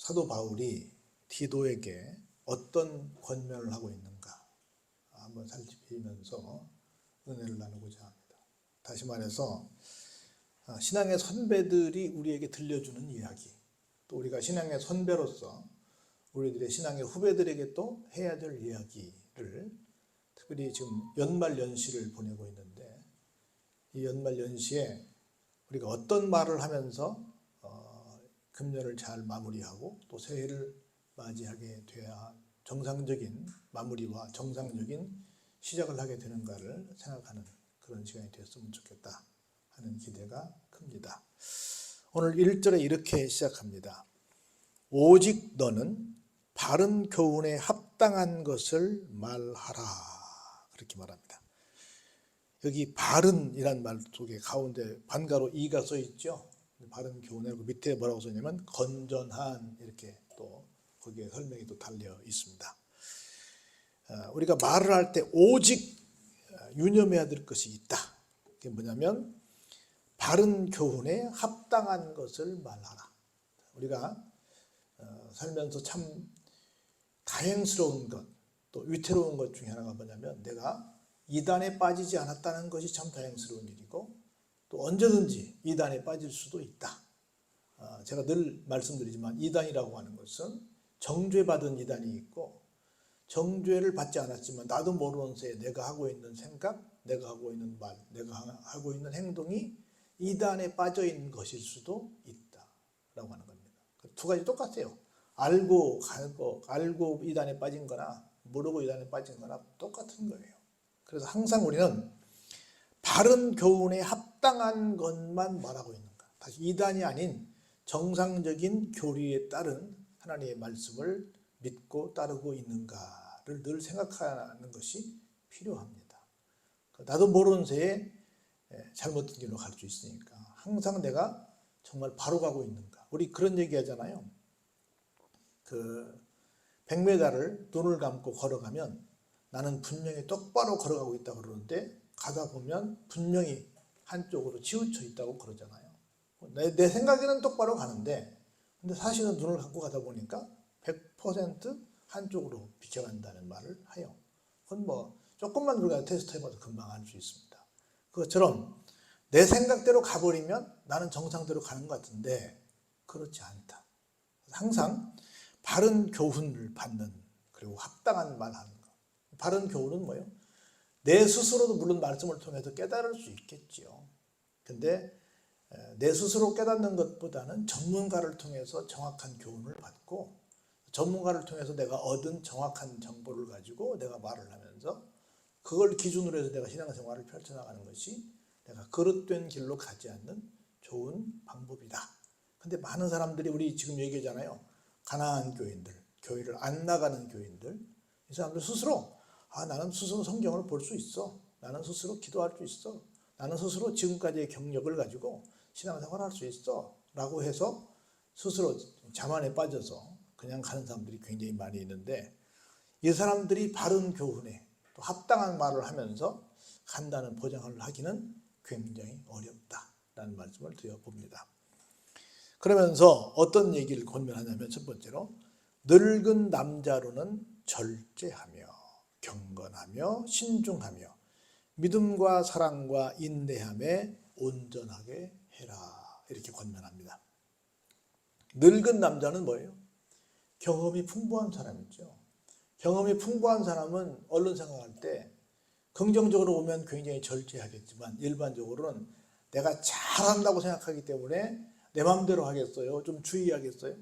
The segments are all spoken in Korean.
사도 바울이 디도에게 어떤 권면을 하고 있는가 한번 살피면서 은혜를 나누고자 합니다. 다시 말해서 신앙의 선배들이 우리에게 들려주는 이야기, 또 우리가 신앙의 선배로서 우리들의 신앙의 후배들에게 또 해야 될 이야기를, 특별히 지금 연말연시를 보내고 있는데 이 연말연시에 우리가 어떤 말을 하면서 금년을 잘 마무리하고 또 새해를 맞이하게 돼야 정상적인 마무리와 정상적인 시작을 하게 되는가를 생각하는 그런 시간이 되었으면 좋겠다 하는 기대가 큽니다. 오늘 1절에 이렇게 시작합니다. 오직 너는 바른 교훈에 합당한 것을 말하라. 그렇게 말합니다. 여기 바른이란 말 속에 가운데 반가로 이가 써 있죠. 바른 교훈에 밑에 뭐라고 써있냐면 건전한, 이렇게 또 거기에 설명이 또 달려 있습니다. 우리가 말을 할 때 오직 유념해야 될 것이 있다. 그게 뭐냐면 바른 교훈에 합당한 것을 말하라. 우리가 살면서 참 다행스러운 것, 또 위태로운 것 중에 하나가 뭐냐면 내가 이단에 빠지지 않았다는 것이 참 다행스러운 일이고, 또 언제든지 이단에 빠질 수도 있다. 제가 늘 말씀드리지만 이단이라고 하는 것은 정죄받은 이단이 있고, 정죄를 받지 않았지만 나도 모르는 새에 내가 하고 있는 생각, 내가 하고 있는 말, 내가 하고 있는 행동이 이단에 빠져 있는 것일 수도 있다라고 하는 겁니다. 두 가지 똑같아요. 알고 이단에 빠진 거나 모르고 이단에 빠진 거나 똑같은 거예요. 그래서 항상 우리는 바른 교훈에 합당한 것만 말하고 있는가, 다시 이단이 아닌 정상적인 교리에 따른 하나님의 말씀을 믿고 따르고 있는가를 늘 생각하는 것이 필요합니다. 나도 모르는 새에 잘못된 길로 갈 수 있으니까 항상 내가 정말 바로 가고 있는가. 우리 그런 얘기 하잖아요. 100m를 눈을 감고 걸어가면 나는 분명히 똑바로 걸어가고 있다고 그러는데 가다 보면 분명히 한쪽으로 치우쳐 있다고 그러잖아요. 내 생각에는 똑바로 가는데 근데 사실은 눈을 감고 가다 보니까 100% 한쪽으로 비켜간다는 말을 해요. 그건 뭐 조금만 우리가 테스트 해봐도 금방 알 수 있습니다. 그것처럼 내 생각대로 가버리면 나는 정상대로 가는 것 같은데 그렇지 않다. 항상 바른 교훈을 받는, 그리고 합당한 말 하는 것. 바른 교훈은 뭐예요? 내 스스로도 물론 말씀을 통해서 깨달을 수 있겠지요. 근데 내 스스로 깨닫는 것보다는 전문가를 통해서 정확한 교훈을 받고, 전문가를 통해서 내가 얻은 정확한 정보를 가지고 내가 말을 하면서 그걸 기준으로 해서 내가 신앙생활을 펼쳐나가는 것이 내가 그릇된 길로 가지 않는 좋은 방법이다. 근데 많은 사람들이, 우리 지금 얘기하잖아요. 가난한 교인들, 교회를 안 나가는 교인들, 이 사람들 스스로 나는 스스로 성경을 볼 수 있어. 나는 스스로 기도할 수 있어. 나는 스스로 지금까지의 경력을 가지고 신앙생활을 할 수 있어. 라고 해서 스스로 자만에 빠져서 그냥 가는 사람들이 굉장히 많이 있는데, 이 사람들이 바른 교훈에 또 합당한 말을 하면서 간다는 보장을 하기는 굉장히 어렵다라는 말씀을 드려봅니다. 그러면서 어떤 얘기를 권면하냐면, 첫 번째로 늙은 남자로는 절제하며 경건하며 신중하며 믿음과 사랑과 인내함에 온전하게 해라. 이렇게 권면합니다. 늙은 남자는 뭐예요? 경험이 풍부한 사람이죠. 경험이 풍부한 사람은 언론 생각할 때 긍정적으로 보면 굉장히 절제하겠지만 일반적으로는 내가 잘한다고 생각하기 때문에 내 마음대로 하겠어요? 좀 주의하겠어요?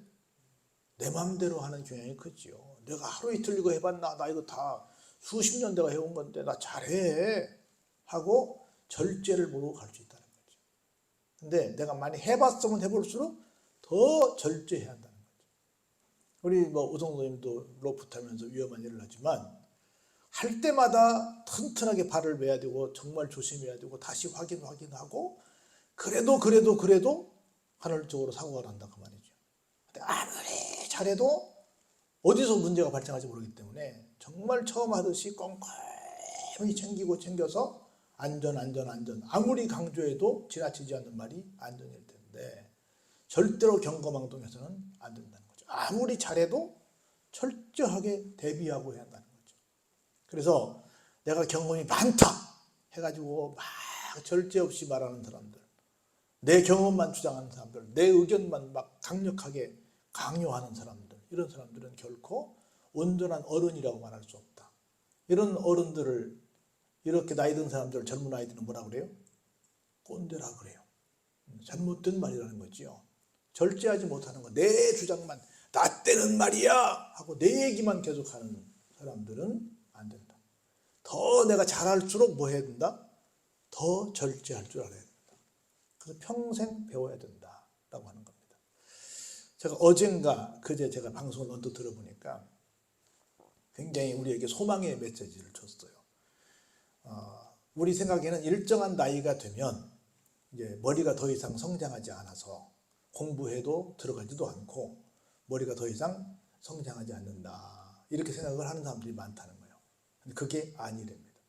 내 마음대로 하는 경향이 크지요. 내가 하루 이틀 이거 해봤나? 나 이거 다 수십 년 내가 해온 건데 나 잘해 하고 절제를 모르고 갈 수 있다는 거죠. 근데 내가 많이 해봤으면 해볼수록 더 절제해야 한다는 거죠. 우리 우성도님도 로프 타면서 위험한 일을 하지만 할 때마다 튼튼하게 발을 매야 되고 정말 조심해야 되고 다시 확인하고 그래도 간헐적으로 사고가 난다 그 말이죠. 근데 아무리 잘해도 어디서 문제가 발생할지 모르기 때문에 정말 처음 하듯이 꼼꼼히 챙겨서 안전 아무리 강조해도 지나치지 않는 말이 안전일 텐데 절대로 경거망동해서는 안 된다는 거죠. 아무리 잘해도 철저하게 대비하고 해야 한다는 거죠. 그래서 내가 경험이 많다 해가지고 막 절제 없이 말하는 사람들, 내 경험만 주장하는 사람들, 내 의견만 막 강력하게 강요하는 사람들, 이런 사람들은 결코 온전한 어른이라고 말할 수 없다. 이런 어른들을, 이렇게 나이 든 사람들을 젊은 아이들은 뭐라 그래요? 꼰대라 그래요. 잘못된 말이라는 거지요. 절제하지 못하는 거, 내 주장만, 나 때는 말이야 하고 내 얘기만 계속하는 사람들은 안 된다. 더 내가 잘할수록 뭐 해야 된다? 더 절제할 줄 알아야 된다. 그래서 평생 배워야 된다라고 하는 겁니다. 제가 어젠가 그제 제가 방송을 언뜻 들어보니까 굉장히 우리에게 소망의 메시지를 줬어요. 우리 생각에는 일정한 나이가 되면 이제 머리가 더 이상 성장하지 않아서 공부해도 들어가지도 않고 머리가 더 이상 성장하지 않는다, 이렇게 생각을 하는 사람들이 많다는 거예요. 근데 그게 아니랍니다.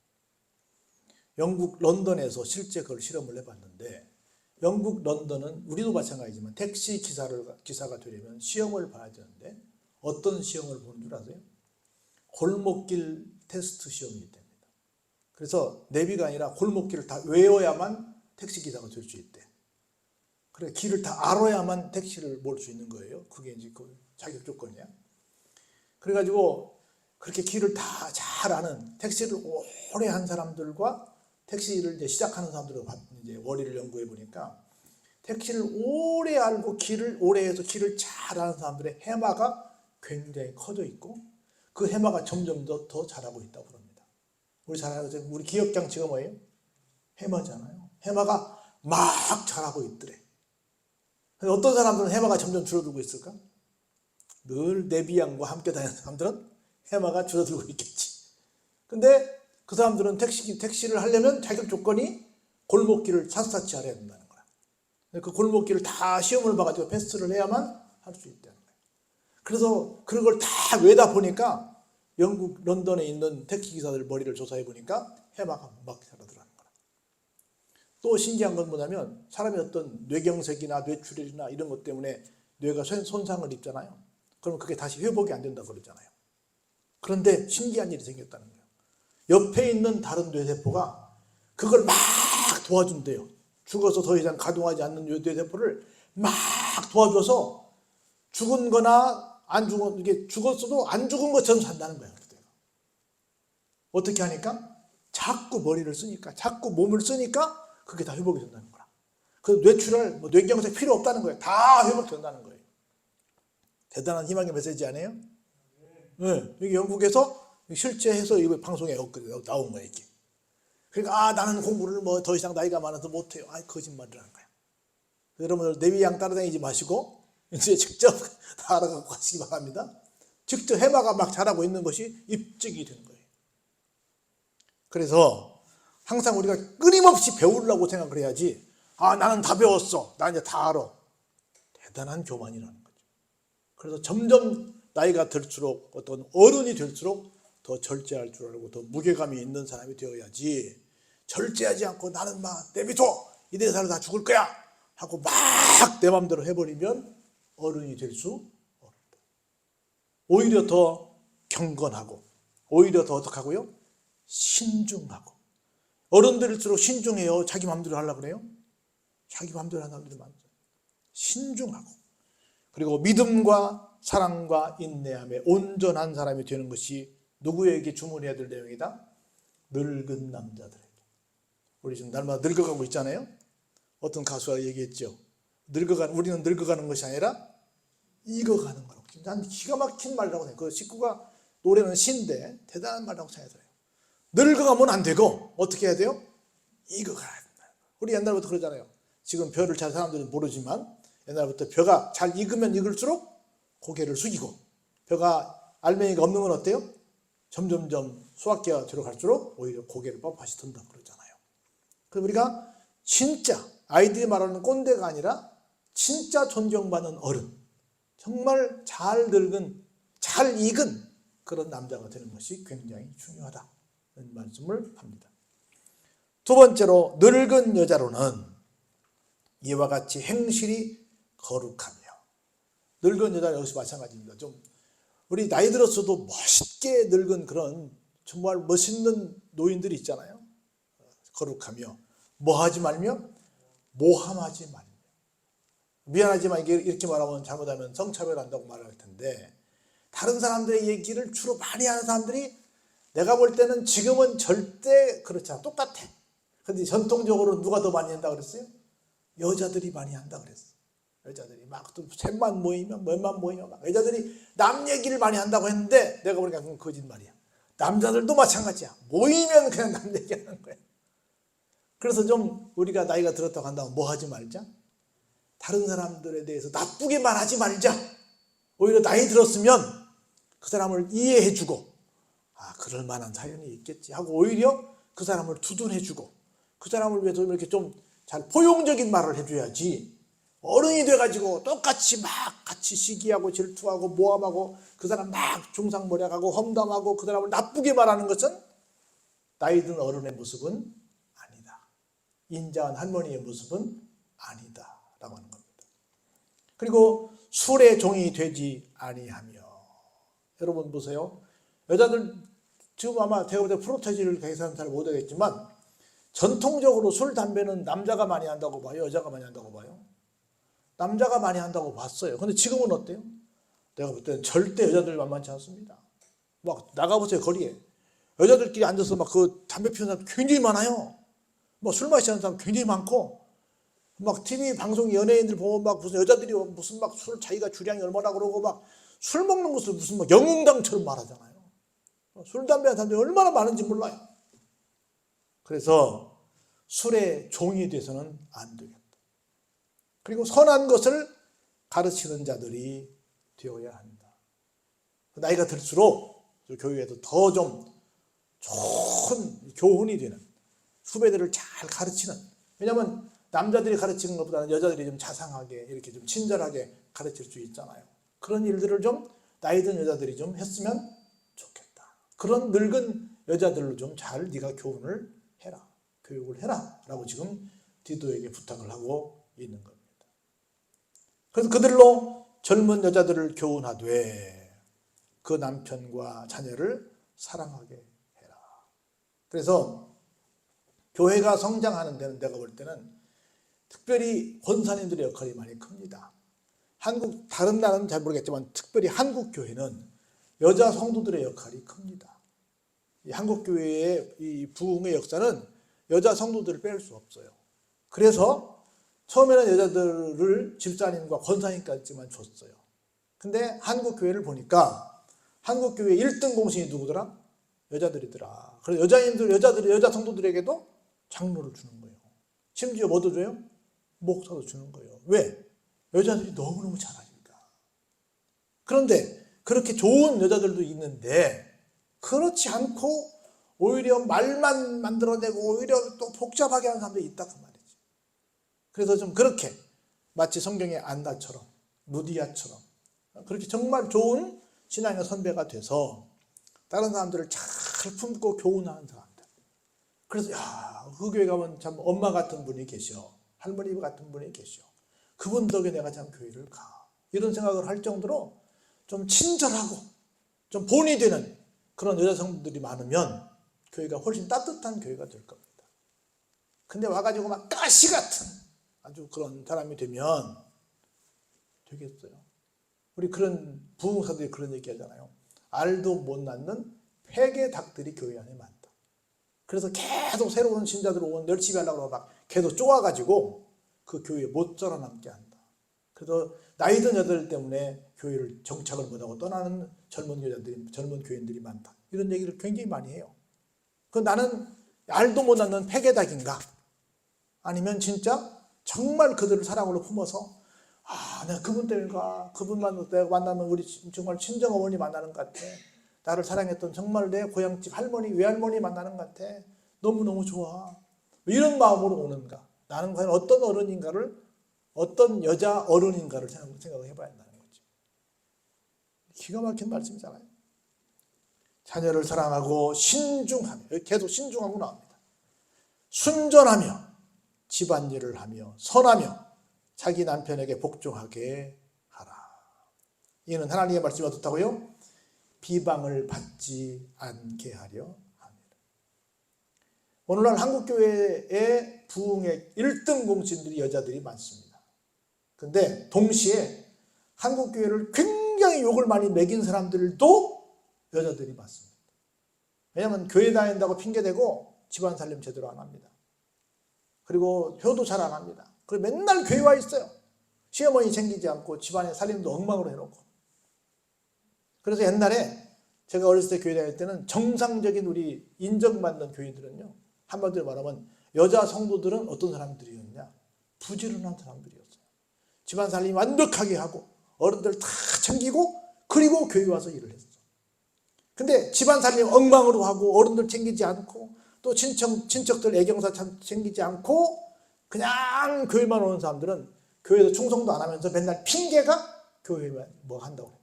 영국 런던에서 실제 그걸 실험을 해봤는데, 영국 런던은 우리도 마찬가지지만 택시 기사가 되려면 시험을 봐야 되는데 어떤 시험을 보는 줄 아세요? 골목길 테스트 시험이 됩니다. 그래서 내비가 아니라 골목길을 다 외워야만 택시기사가 될 수 있대. 그래, 길을 다 알아야만 택시를 몰 수 있는 거예요. 그게 이제 그 자격 조건이야. 그래가지고 그렇게 길을 다 잘 아는, 택시를 오래 한 사람들과 택시를 이제 시작하는 사람들과 이제 원리를 연구해 보니까, 택시를 오래 알고 길을 오래 해서 길을 잘 아는 사람들의 해마가 굉장히 커져 있고, 그 해마가 점점 더 잘하고 있다고 합니다. 우리 잘 알죠? 우리 기억 장치가 뭐예요? 해마잖아요. 해마가 막 잘하고 있더래. 어떤 사람들은 해마가 점점 줄어들고 있을까? 늘 내비양과 함께 다니는 사람들은 해마가 줄어들고 있겠지. 근데 그 사람들은 택시를 하려면 자격 조건이 골목길을 샅샅이 알아야 된다는 거야. 그 골목길을 다 시험을 봐가지고 패스를 해야만 할 수 있다는 거야. 그래서 그런 걸 다 외다 보니까 영국 런던에 있는 택시기사들 머리를 조사해 보니까 해마가 막 잘하더라는 거야. 또 신기한 건 뭐냐면, 사람이 어떤 뇌경색이나 뇌출혈이나 이런 것 때문에 뇌가 손상을 입잖아요. 그러면 그게 다시 회복이 안 된다고 그러잖아요. 그런데 신기한 일이 생겼다는 거예요. 옆에 있는 다른 뇌세포가 그걸 막 도와준대요. 죽어서 더 이상 가동하지 않는 뇌세포를 막 도와줘서 죽은 거나 안 죽은, 이게 죽었어도 안 죽은 것처럼 산다는 거예요. 어떻게 하니까? 자꾸 머리를 쓰니까, 자꾸 몸을 쓰니까 그게 다 회복이 된다는 거라. 그래서 뇌출혈, 뇌경색 필요 없다는 거예요. 다 회복된다는 거예요. 대단한 희망의 메시지 아니에요? 네, 여기 영국에서 실제 해서 이 방송에 나온 거예요, 이게. 그러니까 나는 공부를 더 이상 나이가 많아서 못해요. 거짓말이라는 거야. 여러분들 내비양 따라다니지 마시고 이제 직접 다 알아갖고 가시기 바랍니다. 직접 해마가 막 자라고 있는 것이 입증이 된 거예요. 그래서 항상 우리가 끊임없이 배우려고 생각을 해야지, 나는 다 배웠어, 나 이제 다 알아. 대단한 교만이라는 거죠. 그래서 점점 나이가 들수록, 어떤 어른이 될수록 더 절제할 줄 알고 더 무게감이 있는 사람이 되어야지, 절제하지 않고 나는 막 내비둬, 이대 사람 다 죽을 거야 하고 막 내 마음대로 해버리면 어른이 될 수 없다. 오히려 더 경건하고, 오히려 더 어떻게 하고요? 신중하고. 어른들일수록 신중해요. 자기 마음대로 하려고 그래요? 자기 마음대로 하는 사람들이 많죠. 신중하고, 그리고 믿음과 사랑과 인내함에 온전한 사람이 되는 것이 누구에게 주문해야 될 내용이다? 늙은 남자들에게. 우리 지금 날마다 늙어가고 있잖아요. 어떤 가수가 얘기했죠. 우리는 늙어가는 것이 아니라 익어가는 거라고. 난 기가 막힌 말이라고 생각해요. 그 식구가 노래는 시인데 대단한 말이라고 생각해요. 늙어가면 안 되고 어떻게 해야 돼요? 익어가야 된다. 우리 옛날부터 그러잖아요. 지금 벼를 잘 사람들은 모르지만 옛날부터 벼가 잘 익으면 익을수록 고개를 숙이고, 벼가 알맹이가 없는 건 어때요? 점점점 수확기가 들어갈수록 오히려 고개를 뻣뻣이 든다 그러잖아요. 그래서 우리가 진짜 아이들이 말하는 꼰대가 아니라 진짜 존경받는 어른, 정말 잘 늙은, 잘 익은 그런 남자가 되는 것이 굉장히 중요하다는 말씀을 합니다. 두 번째로, 늙은 여자로는 이와 같이 행실이 거룩하며, 늙은 여자는 여기서 마찬가지입니다. 좀 우리 나이 들었어도 멋있게 늙은 그런 정말 멋있는 노인들이 있잖아요. 거룩하며 뭐하지 말며 모함하지 말며. 미안하지만 이게 이렇게 말하면 잘못하면 성차별한다고 말할 텐데, 다른 사람들의 얘기를 주로 많이 하는 사람들이 내가 볼 때는 지금은 절대 그렇지 않아. 똑같아. 근데 전통적으로 누가 더 많이 한다 그랬어요? 여자들이 많이 한다 그랬어. 여자들이 막 또 셋만 모이면 몇만 모이면 막 여자들이 남 얘기를 많이 한다고 했는데, 내가 보니까 그건 거짓말이야. 남자들도 마찬가지야. 모이면 그냥 남 얘기하는 거야. 그래서 좀 우리가 나이가 들었다고 한다면 뭐 하지 말자? 다른 사람들에 대해서 나쁘게 말하지 말자. 오히려 나이 들었으면 그 사람을 이해해주고, 아, 그럴 만한 사연이 있겠지 하고 오히려 그 사람을 두둔해주고, 그 사람을 위해서 이렇게 좀 잘 포용적인 말을 해줘야지, 어른이 돼가지고 똑같이 막 같이 시기하고 질투하고 모함하고 그 사람 막 중상모략하고 험담하고 그 사람을 나쁘게 말하는 것은 나이 든 어른의 모습은 아니다. 인자한 할머니의 모습은 아니다 라고 하는 겁니다. 그리고 술의 종이 되지 아니하며. 여러분 보세요. 여자들 지금 아마 대부분 프로테지를 계산 잘 못하겠지만, 전통적으로 술, 담배는 남자가 많이 한다고 봐요? 여자가 많이 한다고 봐요? 남자가 많이 한다고 봤어요. 근데 지금은 어때요? 내가 볼 때는 절대 여자들 만만치 않습니다. 막 나가보세요, 거리에. 여자들끼리 앉아서 막 그 담배 피우는 사람 굉장히 많아요. 막 술 마시는 사람 굉장히 많고, 막 TV 방송 연예인들 보면 막 무슨 여자들이 무슨 막 술 자기가 주량이 얼마나 그러고 막 술 먹는 것을 무슨 막 영웅당처럼 말하잖아요. 술, 담배 하는 사람들이 얼마나 많은지 몰라요. 그래서 술의 종이 돼서는 안 되겠다. 그리고 선한 것을 가르치는 자들이 되어야 한다. 나이가 들수록 교회에도 더 좀 좋은 교훈이 되는, 후배들을 잘 가르치는, 왜냐하면 남자들이 가르치는 것보다는 여자들이 좀 자상하게 이렇게 좀 친절하게 가르칠 수 있잖아요. 그런 일들을 좀 나이 든 여자들이 좀 했으면 좋겠다. 그런 늙은 여자들로 좀 잘 네가 교훈을 해라, 교육을 해라 라고 지금 디도에게 부탁을 하고 있는 겁니다. 그래서 그들로 젊은 여자들을 교훈하되 그 남편과 자녀를 사랑하게 해라. 그래서 교회가 성장하는 데는 내가 볼 때는 특별히 권사님들의 역할이 많이 큽니다. 한국, 다른 나라는 잘 모르겠지만 특별히 한국 교회는 여자 성도들의 역할이 큽니다. 이 한국 교회의 이 부흥의 역사는 여자 성도들을 뺄 수 없어요. 그래서 처음에는 여자들을 집사님과 권사님까지만 줬어요. 근데 한국 교회를 보니까 한국 교회 1등 공신이 누구더라? 여자들이더라. 그래서 여자들이 여자 성도들에게도 장로를 주는 거예요. 심지어 뭐도 줘요? 목사도 주는 거예요. 왜? 여자들이 너무너무 잘하니까. 그런데 그렇게 좋은 여자들도 있는데 그렇지 않고 오히려 말만 만들어내고 오히려 또 복잡하게 하는 사람들이 있다 그 말이지. 그래서 좀 그렇게 마치 성경의 안나처럼, 루디아처럼 그렇게 정말 좋은 신앙의 선배가 돼서 다른 사람들을 잘 품고 교훈하는 사람들. 그래서 그 교회 가면 참 엄마 같은 분이 계셔, 할머니 같은 분이 계셔, 그분 덕에 내가 참 교회를 가, 이런 생각을 할 정도로 좀 친절하고 좀 본이 되는 그런 여자 성도들이 많으면 교회가 훨씬 따뜻한 교회가 될 겁니다. 근데 와가지고 막 가시 같은 아주 그런 사람이 되면 되겠어요? 우리 그런 부흥사들이 그런 얘기 하잖아요. 알도 못 낳는 폐계 닭들이 교회 안에 많다. 그래서 계속 새로운 신자들 오면 열심히 하려고 막 계속 쪼아가지고 그 교회에 못 살아남게 한다. 그래서 나이 든 여자들 때문에 교회를 정착을 못하고 떠나는 젊은 여자들이, 젊은 교인들이 많다. 이런 얘기를 굉장히 많이 해요. 그 나는 알도 못 낳는 폐계닭인가? 아니면 진짜 정말 그들을 사랑으로 품어서 내가 그분 때문인가? 그분만 내가 만나면 우리 정말 친정 어머니 만나는 것 같아. 나를 사랑했던 정말 내 고향집 할머니, 외할머니 만나는 것 같아. 너무너무 좋아. 이런 마음으로 오는가? 나는 과연 어떤 어른인가를, 어떤 여자 어른인가를 생각을 해봐야 한다는 거죠. 기가 막힌 말씀이잖아요. 자녀를 사랑하고 신중하며, 여기 계속 신중하고 나옵니다. 순전하며 집안일을 하며 선하며 자기 남편에게 복종하게 하라. 이는 하나님의 말씀이 어떻다고요? 비방을 받지 않게 하려 합니다. 오늘날 한국교회의 부흥의 1등 공신들이 여자들이 많습니다. 근데 동시에 한국교회를 굉장히 욕을 많이 먹인 사람들도 여자들이 많습니다. 왜냐하면 교회 다닌다고 핑계대고 집안 살림 제대로 안 합니다. 그리고 효도 잘 안 합니다. 그리고 맨날 교회 와 있어요. 시어머니 챙기지 않고 집안의 살림도 엉망으로 해놓고. 그래서 옛날에 제가 어렸을 때 교회 다닐 때는 정상적인 우리 인정받는 교인들은요, 한마디로 말하면 여자 성도들은 어떤 사람들이었냐? 부지런한 사람들이었어요. 집안 살림 완벽하게 하고 어른들 다 챙기고 그리고 교회 와서 일을 했어요. 근데 집안 살림 엉망으로 하고 어른들 챙기지 않고 또 친척들 애경사 챙기지 않고 그냥 교회만 오는 사람들은 교회에서 충성도 안 하면서 맨날 핑계가 교회만 뭐 한다고 해요.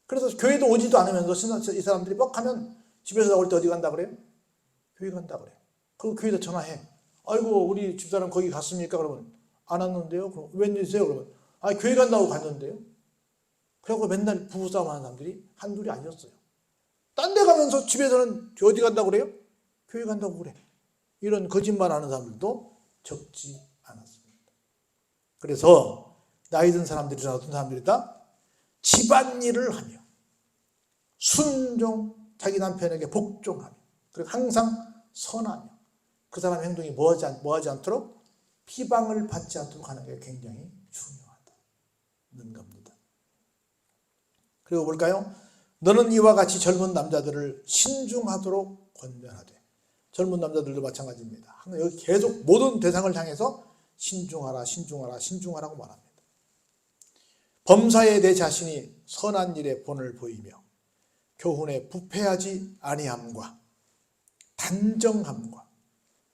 그래서 교회도 오지도 않으면서 이 사람들이 뻑하면 집에서 나올 때 어디 간다 그래요? 교회 간다 그래요. 그리고 교회에다 전화해. 아이고 우리 집사람 거기 갔습니까? 그러면 안 왔는데요. 그럼 웬일이세요? 그러면 아 교회 간다고 갔는데요. 그래갖고 맨날 부부싸움 하는 사람들이 한둘이 아니었어요. 딴 데 가면서 집에서는 어디 간다고 그래요? 교회 간다고 그래. 이런 거짓말하는 사람들도 적지 않았습니다. 그래서 나이 든 사람들이나 어떤 사람들이다 집안일을 하며 순종, 자기 남편에게 복종하며 그리고 항상 선하며 그 사람의 행동이 뭐하지 않도록 비방을 받지 않도록 하는 게 굉장히 중요하다는 겁니다. 그리고 볼까요? 너는 이와 같이 젊은 남자들을 신중하도록 권면하되. 젊은 남자들도 마찬가지입니다. 여기 계속 모든 대상을 향해서 신중하라, 신중하라, 신중하라고 말합니다. 범사에 내 자신이 선한 일에 본을 보이며 교훈에 부패하지 아니함과 단정함과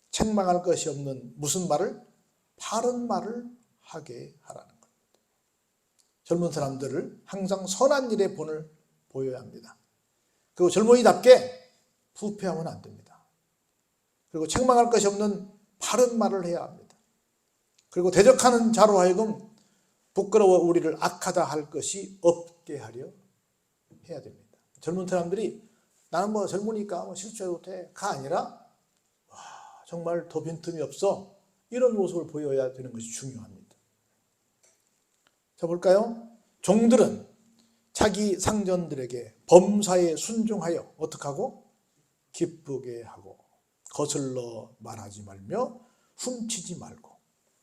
책망할 것이 없는 무슨 말을? 바른 말을 하게 하라는 겁니다. 젊은 사람들을 항상 선한 일에 본을 보여야 합니다. 그리고 젊은이답게 부패하면 안 됩니다. 그리고 책망할 것이 없는 바른 말을 해야 합니다. 그리고 대적하는 자로 하여금 부끄러워 우리를 악하다 할 것이 없게 하려 해야 됩니다. 젊은 사람들이 나는 뭐 젊으니까 뭐 실수해도 돼가 아니라 와, 정말 더 빈틈이 없어 이런 모습을 보여야 되는 것이 중요합니다. 자 볼까요? 종들은 자기 상전들에게 범사에 순종하여 어떻게 하고? 기쁘게 하고 거슬러 말하지 말며 훔치지 말고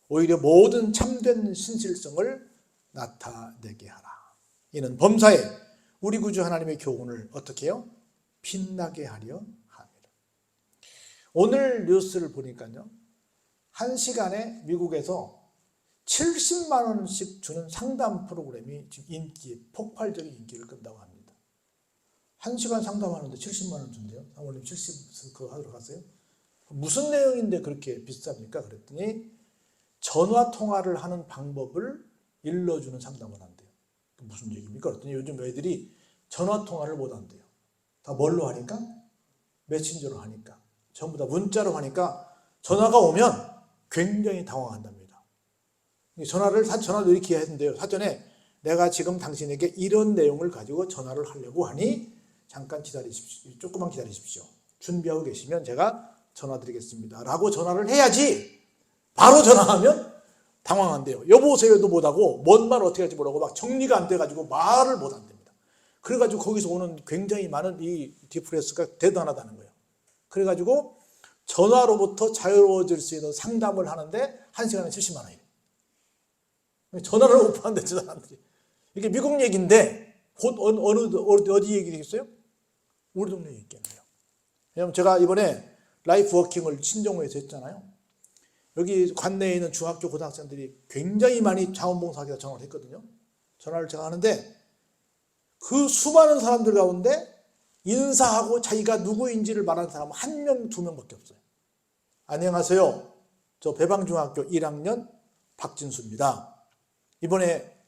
오히려 모든 참된 신실성을 나타내게 하라. 이는 범사에 우리 구주 하나님의 교훈을 어떻게 해요? 빛나게 하려 합니다. 오늘 뉴스를 보니까요. 1시간에 미국에서 70만 원씩 주는 상담 프로그램이 지금 폭발적인 인기를 끈다고 합니다. 1시간 상담하는데 70만 원 준대요. 사모님 70 그거 하러 갔어요? 무슨 내용인데 그렇게 비쌉니까? 그랬더니 전화 통화를 하는 방법을 일러주는 상담을 한대요. 무슨 얘기입니까? 그랬더니 요즘 애들이 전화 통화를 못 한대요. 다 뭘로 하니까? 메신저로 하니까. 전부 다 문자로 하니까 전화가 오면 굉장히 당황한답니다. 전화도 이렇게 해야 된대요. 사전에 내가 지금 당신에게 이런 내용을 가지고 전화를 하려고 하니 잠깐 기다리십시오. 조금만 기다리십시오. 준비하고 계시면 제가 전화 드리겠습니다. 라고 전화를 해야지 바로 전화하면 당황한대요. 여보세요도 못하고 뭔 말 어떻게 할지 모르고 막 정리가 안 돼가지고 말을 못 한답니다. 그래가지고 거기서 오는 굉장히 많은 이 디프레스가 대단하다는 거예요. 그래가지고 전화로부터 자유로워질 수 있는 상담을 하는데 1시간에 70만 원이에요. 전화를 못 받는데 저 사람들이. 이게 미국 얘기인데 곧 어디 얘기 되겠어요? 우리 동네 얘기겠네요. 왜냐하면 제가 이번에 라이프 워킹을 신정호에서 했잖아요. 여기 관내에 있는 중학교 고등학생들이 굉장히 많이 자원봉사하기가 전화를 했거든요. 전화를 제가 하는데 그 수많은 사람들 가운데 인사하고 자기가 누구인지를 말하는 사람은 1명, 2명밖에 없어요. 안녕하세요. 저 배방중학교 1학년 박진수입니다. 이번에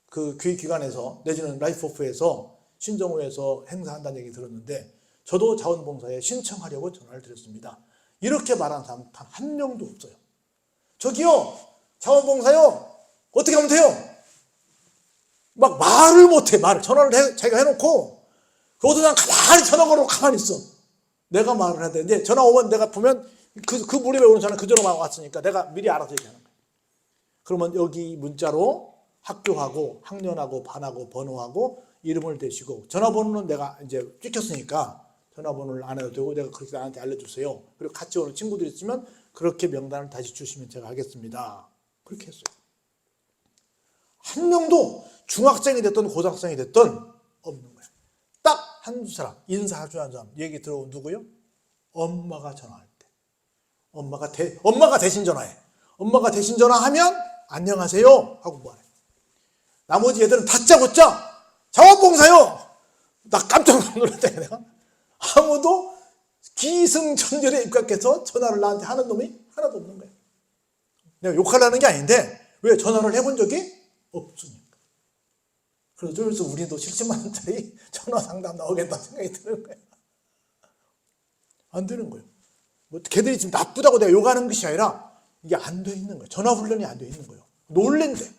그 교육기관에서 내지는 라이프오프에서 신정호에서 행사한다는 얘기 들었는데 저도 자원봉사에 신청하려고 전화를 드렸습니다. 이렇게 말하는 사람 단 1명도 없어요. 저기요, 자원봉사요, 어떻게 하면 돼요? 막 말을 못해. 전화를 자기가 해놓고 그것도 그냥 가만히 전화 걸고 가만히 있어. 내가 말을 해야 되는데 전화 오면 내가 보면 그 무렵에 오는 전화 그전화만 왔으니까 내가 미리 알아서 얘기하는 거야. 그러면 여기 문자로 학교하고 학년하고 반하고 번호하고 이름을 대시고 전화번호는 내가 이제 찍혔으니까 전화번호를 안 해도 되고 내가 그렇게 나한테 알려주세요. 그리고 같이 오는 친구들이 있으면 그렇게 명단을 다시 주시면 제가 하겠습니다. 그렇게 했어요. 한 명도 중학생이 됐든 고등학생이 됐든 없는 거예요. 딱 한두 사람, 인사해주는 사람, 얘기 들어온 누구요? 엄마가 전화할 때. 엄마가 대신 전화해. 엄마가 대신 전화하면 안녕하세요 하고 뭐하래. 나머지 애들은 다짜고짜 자원봉사요. 나 깜짝 놀랐다 내가. 아무도 기승전결에 입각해서 전화를 나한테 하는 놈이 하나도 없는 거예요. 내가 욕하려는 게 아닌데 왜 전화를 해본 적이 없으니까. 그래서 우리도 70만 원짜리 전화 상담 나오겠다 생각이 드는 거예요. 안 되는 거예요. 뭐 걔들이 지금 나쁘다고 내가 욕하는 것이 아니라 이게 안 돼 있는 거예요. 전화 훈련이 안 돼 있는 거예요. 놀랜대.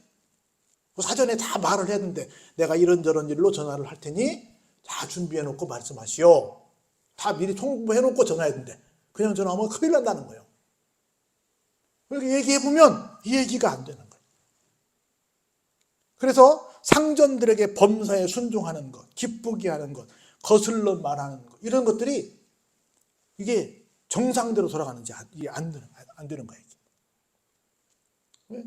사전에 다 말을 해야 되는데 내가 이런저런 일로 전화를 할 테니 다 준비해놓고 말씀하시오. 다 미리 통보해놓고 전화해야 되는데 그냥 전화하면 큰일 난다는 거예요. 그렇게 얘기해보면 이 얘기가 안 되는 거예요. 그래서 상전들에게 범사에 순종하는 것, 기쁘게 하는 것, 거슬러 말하는 것 이런 것들이 이게 정상대로 돌아가는지 이게 안 되는 거예요.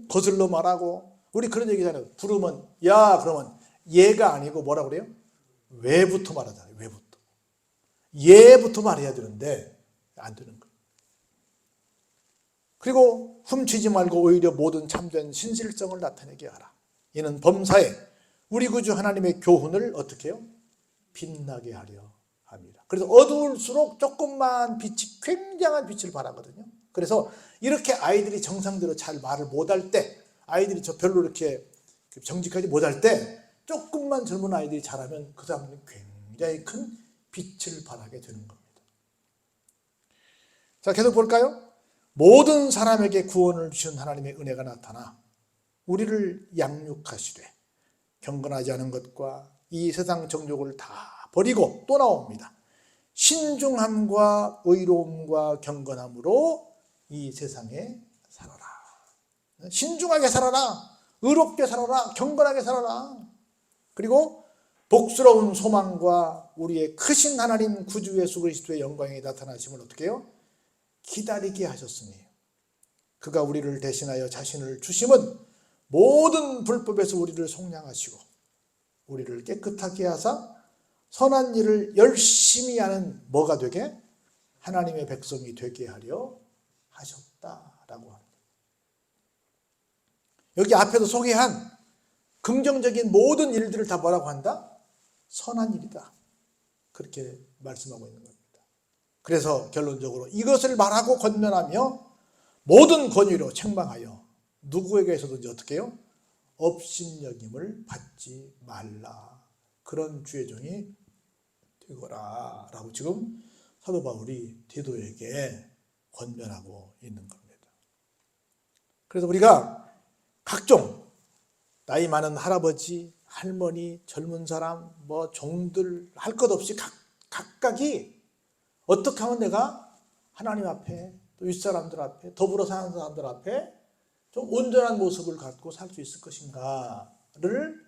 거슬러 말하고 우리 그런 얘기잖아요. 부르면 야 그러면 얘가 아니고 뭐라고 그래요? 왜부터 말하잖아요. 왜부터. 얘부터 말해야 되는데 안 되는 거예요. 그리고 훔치지 말고 오히려 모든 참된 신실성을 나타내게 하라. 이는 범사에 우리 구주 하나님의 교훈을 어떻게 해요? 빛나게 하려 합니다. 그래서 어두울수록 조금만 빛이 굉장한 빛을 발하거든요. 그래서 이렇게 아이들이 정상대로 잘 말을 못할 때 아이들이 별로 이렇게 정직하지 못할 때 조금만 젊은 아이들이 잘하면 그 사람은 굉장히 큰 빛을 발하게 되는 겁니다. 자, 계속 볼까요? 모든 사람에게 구원을 주신 하나님의 은혜가 나타나 우리를 양육하시되 경건하지 않은 것과 이 세상 정욕을 다 버리고 또 나옵니다. 신중함과 의로움과 경건함으로 이 세상에 살아라. 신중하게 살아라. 의롭게 살아라. 경건하게 살아라. 그리고 복스러운 소망과 우리의 크신 하나님 구주 예수 그리스도의 영광이 나타나심을 어떻게 해요? 기다리게 하셨으니 그가 우리를 대신하여 자신을 주심은 모든 불법에서 우리를 속량하시고 우리를 깨끗하게 하사 선한 일을 열심히 하는 뭐가 되게? 하나님의 백성이 되게 하려 하셨다라고 합니다. 여기 앞에서 소개한 긍정적인 모든 일들을 다 뭐라고 한다? 선한 일이다. 그렇게 말씀하고 있는 겁니다. 그래서 결론적으로 이것을 말하고 권면하며 모든 권위로 책망하여 누구에게서든지 어떻게 해요? 업신여김을 받지 말라. 그런 주의 종이 되거라 라고 지금 사도 바울이 디도에게 권면하고 있는 겁니다. 그래서 우리가 각종 나이 많은 할아버지, 할머니, 젊은 사람, 뭐 종들 할 것 없이 각각이 어떻게 하면 내가 하나님 앞에 또 윗사람들 앞에 더불어 사는 사람들 앞에 좀 온전한 모습을 갖고 살 수 있을 것인가를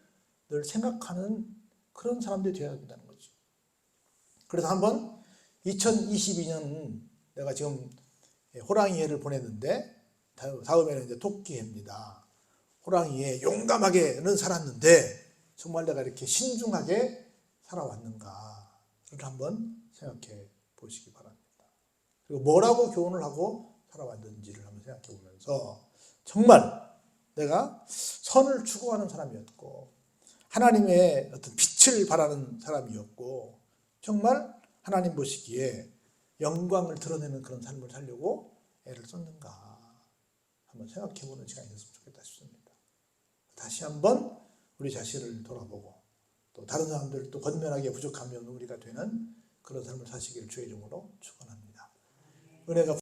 늘 생각하는 그런 사람들이 되어야 된다는 거죠. 그래서 한번 2022년 내가 지금 호랑이해를 보냈는데 다음에는 이제 토끼해입니다. 호랑이해 용감하게는 살았는데 정말 내가 이렇게 신중하게 살아왔는가를 한번 생각해 보시기 바랍니다. 그리고 뭐라고 교훈을 하고 살아왔는지를 한번 생각해 보면서 정말 내가 선을 추구하는 사람이었고 하나님의 어떤 빛을 바라는 사람이었고 정말 하나님 보시기에 영광을 드러내는 그런 삶을 살려고 애를 썼는가 한번 생각해 보는 시간이 됐으면 좋겠다 싶습니다. 다시 한번 우리 자신을 돌아보고 또 다른 사람들 또 권면하기에 부족하면 우리가 되는 그런 삶을 사시기를 주의 이름으로 축원합니다. 은혜가